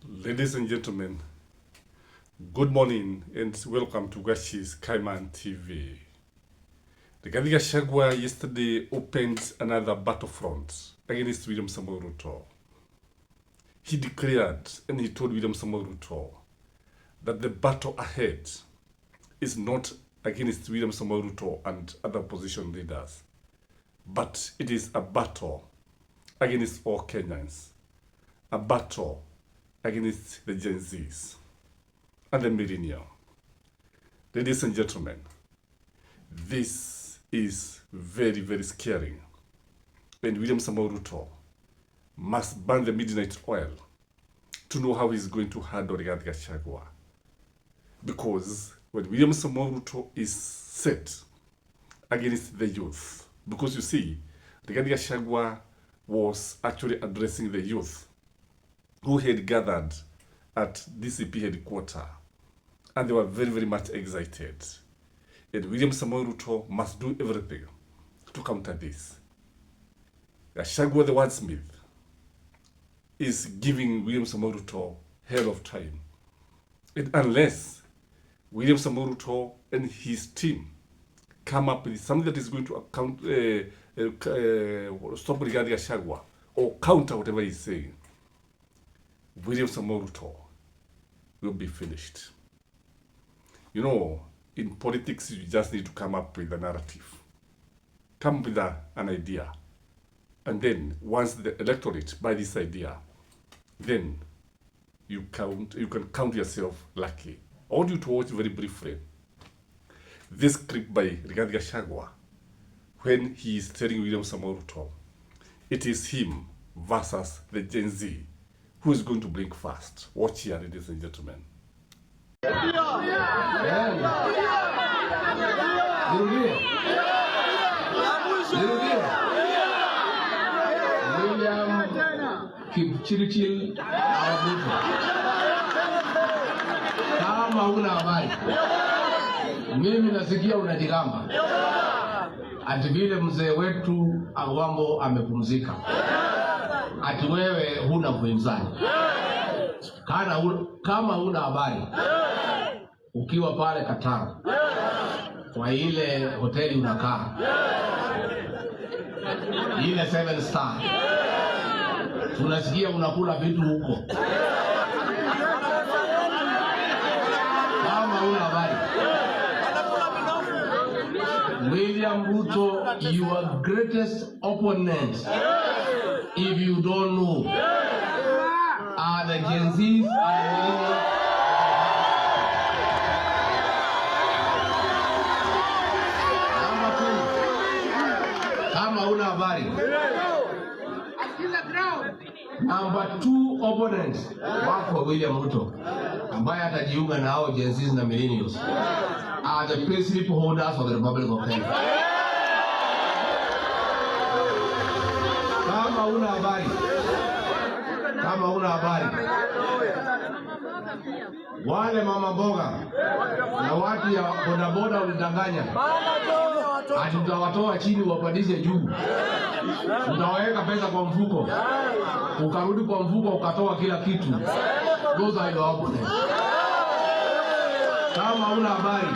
Ladies and gentlemen, good morning and welcome to Gashi's Kaiman TV. The Gachagua yesterday opened another battlefront against William Samoei Ruto. He declared and he told William Samoei Ruto that the battle ahead is not against William Samoei Ruto and other opposition leaders, but it is a battle against all Kenyans, a battle against the Gen Zs and the millennial. Ladies and gentlemen, this is very, very scary. And William Samoei Ruto must burn the midnight oil to know how he's going to handle Rigathi Gachagua. Because when William Samoei Ruto is set against the youth, because you see, Rigathi Gachagua was actually addressing the youth who had gathered at DCP headquarters, and they were very, very much excited. And William Samoei Ruto must do everything to counter this. Gachagua, the wordsmith, is giving William Samoei Ruto hell of time. And unless William Samoei Ruto and his team come up with something that is going to stop Rigathi Gachagua or counter whatever he's saying, William Samoei Ruto will be finished. You know, in politics, you just need to come up with a narrative. Come with an idea. And then, once the electorate buy this idea, then you can count yourself lucky. I want you to watch very briefly this clip by Rigathi Gachagua when he is telling William Samoei Ruto it is him versus the Gen Z. Who is going to blink first? Watch here, ladies and gentlemen. Kipchirchir kama una habari, mimi nasikia unajigamba ati vile mzee wetu Agwambo amepumzika, ati wewe huna mpinzani. Kama huna habari, ukiwa pale Qatar kwa ile hoteli unakaa, ile 7 star, tunasikia unakula vitu huko. Kama huna habari, William Ruto, your greatest opponent, if you don't know, are the Gen Zs and millennials. Number 2, kama una habari. Number 2 opponents wako William Ruto, ambaye atajiunga na hao Gen Zs na millennials, are the payslip holders of the Republic of Kenya. Kama una habari, wale mama mboga na watu ya bodaboda ulidanganya, ati utawatoa chini wapandishe juu, utaweka pesa kwa mfuko, ukarudi kwa mfuko ukatoa kila kitu. Those are your opponents. Kama una habari,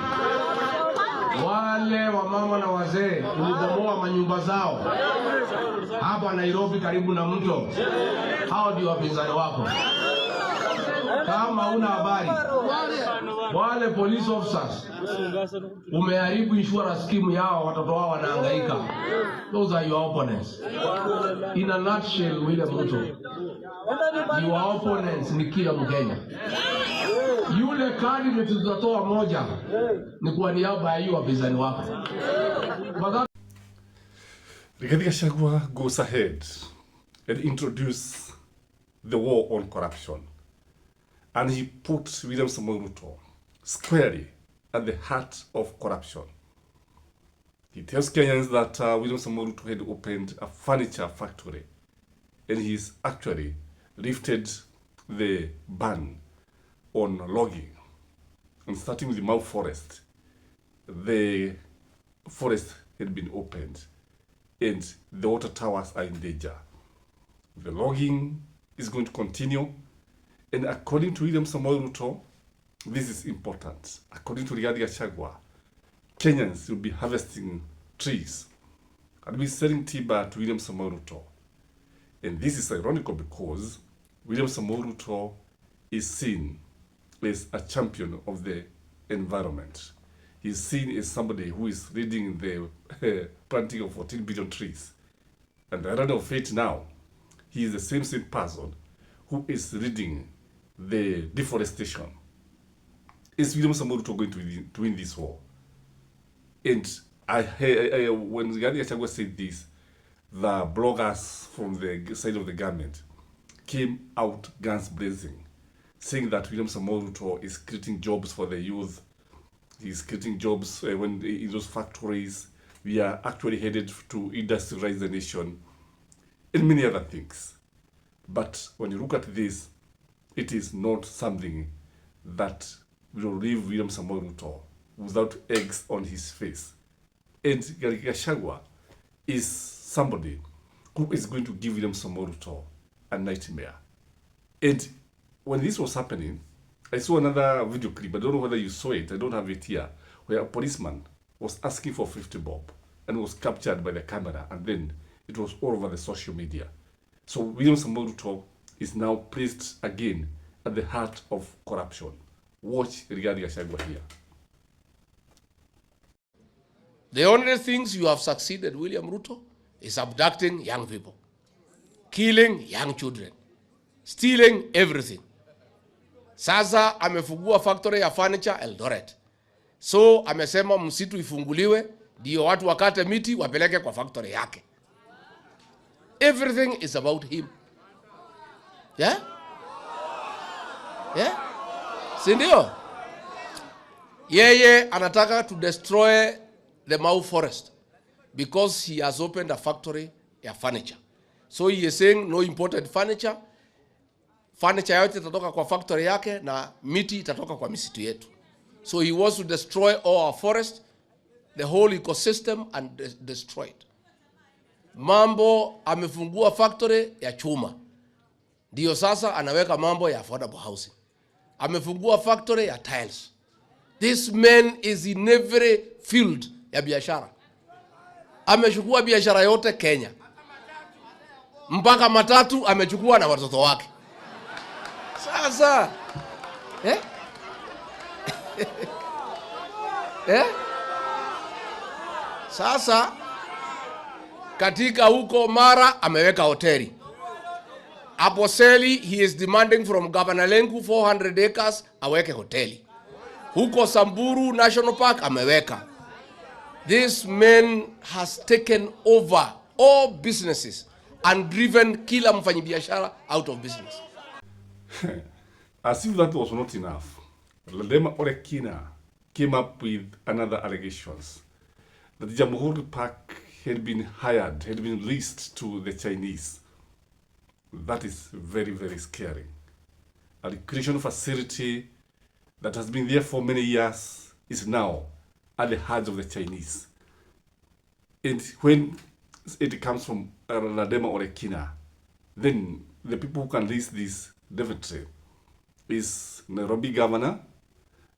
wale wamama na wazee ulibomoa manyumba zao hapa Nairobi karibu na mto, hao ndio wapinzani wako. Kama una habari, wale police officers umeharibu insurance scheme yao, watoto wao wanahangaika. Those are your opponents. In a nutshell, William Ruto, your opponents ni kila Mkenya. Yule candidate tutatoa moja ni kwa niaba ya hiyo wapinzani wako. Rigathi Gachagua goes ahead and introduce the war on corruption. And he put William Samoei Ruto squarely at the heart of corruption. He tells Kenyans that William Samoei Ruto had opened a furniture factory, and he's actually lifted the ban on logging. And starting with the Mau forest, the forest had been opened, and the water towers are in danger. The logging is going to continue, And according to William Samoei Ruto, this is important. According to Gachagua, Kenyans will be harvesting trees and be selling timber to William Samoei Ruto. And this is ironical because William Samoei Ruto is seen as a champion of the environment. He's seen as somebody who is leading the planting of 14 billion trees. And the irony of it now, he is the same person who is leading the deforestation. Is William Samoei Ruto going to win this war? And when Gachagua said this, the bloggers from the side of the government came out guns blazing, saying that William Samoei Ruto is creating jobs for the youth. He's creating jobs in those factories. We are actually headed to industrialize the nation and many other things. But when you look at this, it is not something that will leave William Samoei Ruto without eggs on his face. And Gachagua is somebody who is going to give William Samoei Ruto a nightmare. And when this was happening, I saw another video clip. I don't know whether you saw it. I don't have it here. Where a policeman was asking for 50 bob and was captured by the camera. And then it was all over the social media. So William Samoei Ruto is now placed again at the heart of corruption. Watch regarding Gachagua here. The only things you have succeeded, William Ruto, is abducting young people, killing young children, stealing everything. Sasa amefungua factory ya furniture Eldoret. So amesema msitu ifunguliwe, ndio watu wakate miti wapeleke kwa factory yake. Everything is about him. Yeah? Yeah? Si ndio? Yeye anataka to destroy the Mau forest because he has opened a factory ya furniture. So he is saying no imported furniture. Furniture yote itatoka kwa factory yake na miti itatoka kwa misitu yetu. So he wants to destroy all our forest, the whole ecosystem and destroy it. Mambo amefungua factory ya chuma. Ndio sasa anaweka mambo ya affordable housing. Amefungua factory ya tiles. This man is in every field ya biashara. Amechukua biashara yote Kenya. Mpaka matatu amechukua na watoto wake. Sasa Sasa katika huko Mara ameweka hoteli. Aposeli, he is demanding from Governor Lenku 400 acres aweke hoteli. Huko Samburu National Park ameweka. This man has taken over all businesses and driven kila mfanyibiashara out of business. As if that was not enough, Ladema Orekina came up with another allegations that the Jamhuri Park had been leased to the Chinese. That is very, very scary. A recreational facility that has been there for many years is now at the hands of the Chinese. And when it comes from Ladema Orekina, then the people who can lease this definitely is Nairobi governor,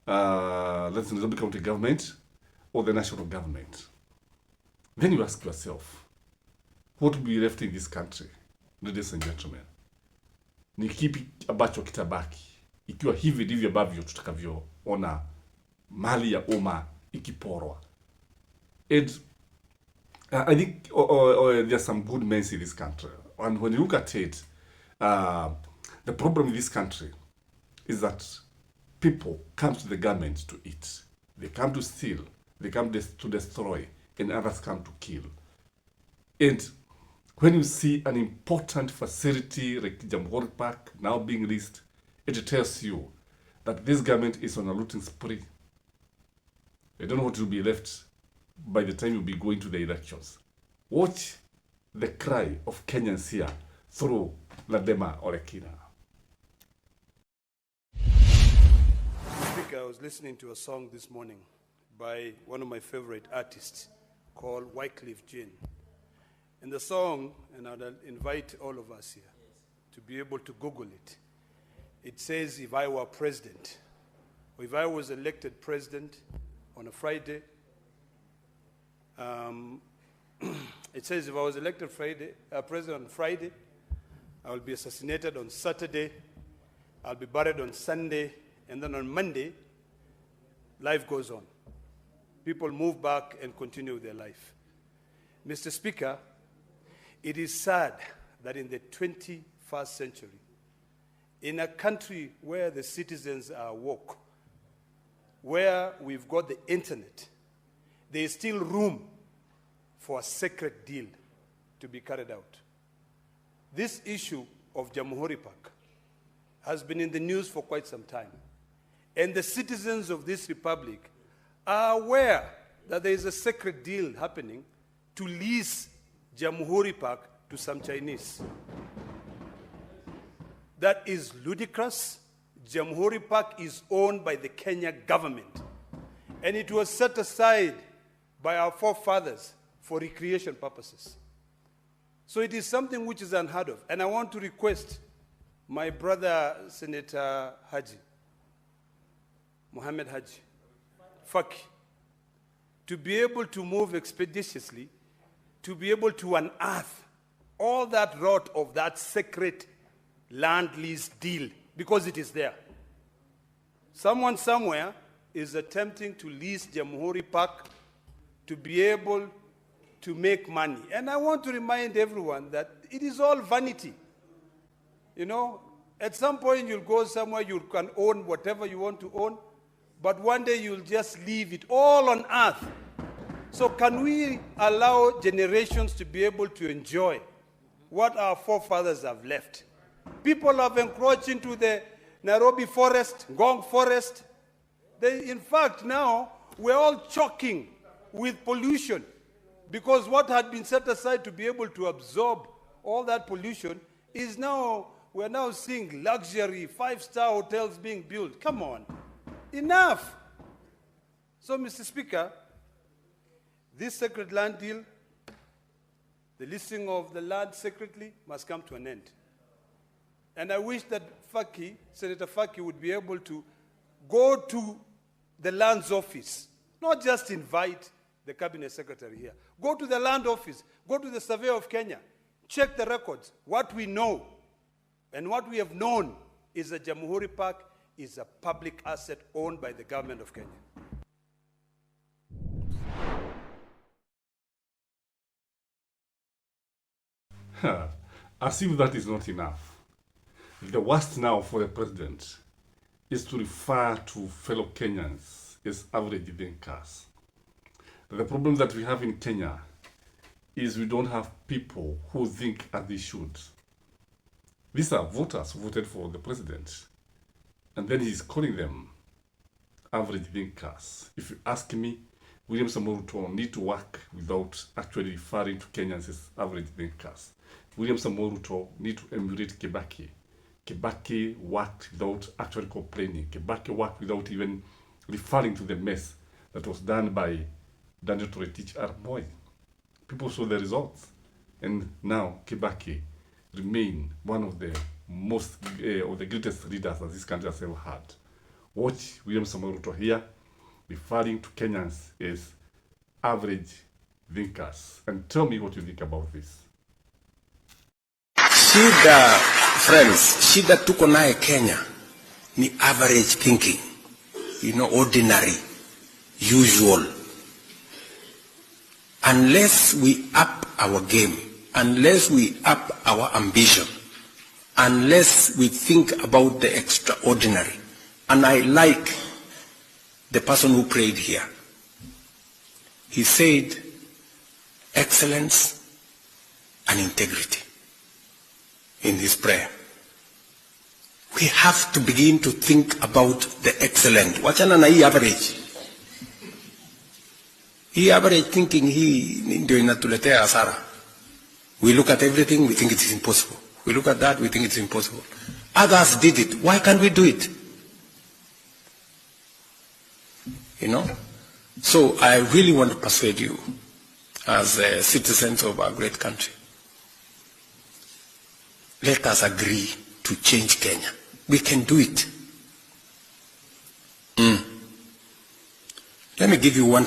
let's say Nairobi county government, or the national government. Then you ask yourself, what will be left in this country, ladies and gentlemen? Ni kipi ambacho kitabaki ikiwa hivi ndivyo ambavyo tutakavyoona mali ya umma ikiporwa? And I think there are some good men in this country. And when you look at it, the problem in this country is that people come to the government to eat. They come to steal. They come to destroy. And others come to kill. And when you see an important facility like Jamhuri Park now being leased, it tells you that this government is on a looting spree. I don't know what will be left by the time you'll be going to the elections. Watch the cry of Kenyans here through Ladema Orekina. I was listening to a song this morning by one of my favorite artists called Wycliffe Jean. In the song, and I'll invite all of us here to be able to Google it, it says if I were president, or if I was elected president on a Friday, it says if I was elected president on Friday, I will be assassinated on Saturday, I'll be buried on Sunday, and then on Monday, life goes on. People move back and continue their life. Mr. Speaker, it is sad that in the 21st century, in a country where the citizens are woke, where we've got the internet, there is still room for a sacred deal to be carried out. This issue of Jamhuri Park has been in the news for quite some time. And the citizens of this republic are aware that there is a sacred deal happening to lease Jamhuri Park to some Chinese. That is ludicrous. Jamhuri Park is owned by the Kenya government, and it was set aside by our forefathers for recreation purposes. So it is something which is unheard of. And I want to request my brother, Senator Haji, Mohammed Haji, Faki, to be able to move expeditiously, to be able to unearth all that rot of that sacred land lease deal, because it is there. Someone somewhere is attempting to lease Jamhuri Park to be able to make money. And I want to remind everyone that it is all vanity. You know, at some point you'll go somewhere, you can own whatever you want to own, but one day you'll just leave it all on earth. So can we allow generations to be able to enjoy what our forefathers have left? People have encroached into the Nairobi forest, Ngong forest. In fact, now we're all choking with pollution, because what had been set aside to be able to absorb all that pollution is now, we're now seeing luxury 5-star hotels being built. Come on, enough. So, Mr. Speaker, this sacred land deal, the listing of the land secretly, must come to an end. And I wish that Faki, Senator Faki, would be able to go to the lands office, not just invite the cabinet secretary here. Go to the land office, go to the Survey of Kenya, check the records. What we know and what we have known is that Jamhuri Park is a public asset owned by the government of Kenya. As if that is not enough. The worst now for the president is to refer to fellow Kenyans as average thinkers. The problem that we have in Kenya is we don't have people who think as they should. These are voters who voted for the president, and then he's calling them average thinkers. If you ask me, William Samoei Ruto need to work without actually referring to Kenyans as average thinkers. William Samoei Ruto need to emulate Kibaki. Kibaki worked without actually complaining. Kibaki worked without even referring to the mess that was done by Daniel Toroitich arap Moi. People saw the results. And now Kibaki remain one of the most, or the greatest leaders that this country has ever had. Watch William Samoei Ruto here referring to Kenyans as average thinkers. And tell me what you think about this. Shida, friends, shida tuko nae Kenya ni average thinking, ordinary, usual. Unless we up our game, unless we up our ambition, unless we think about the extraordinary. And I like the person who prayed here. He said, excellence and integrity in his prayer. We have to begin to think about the excellent. Wachana na hii average. Hii average thinking hii ndio inatuletea hasara. We look at everything, we think it is impossible. We look at that, we think it's impossible. Others did it. Why can't we do it? So I really want to persuade you as citizens of our great country. Let us agree to change Kenya. We can do it. Let me give you one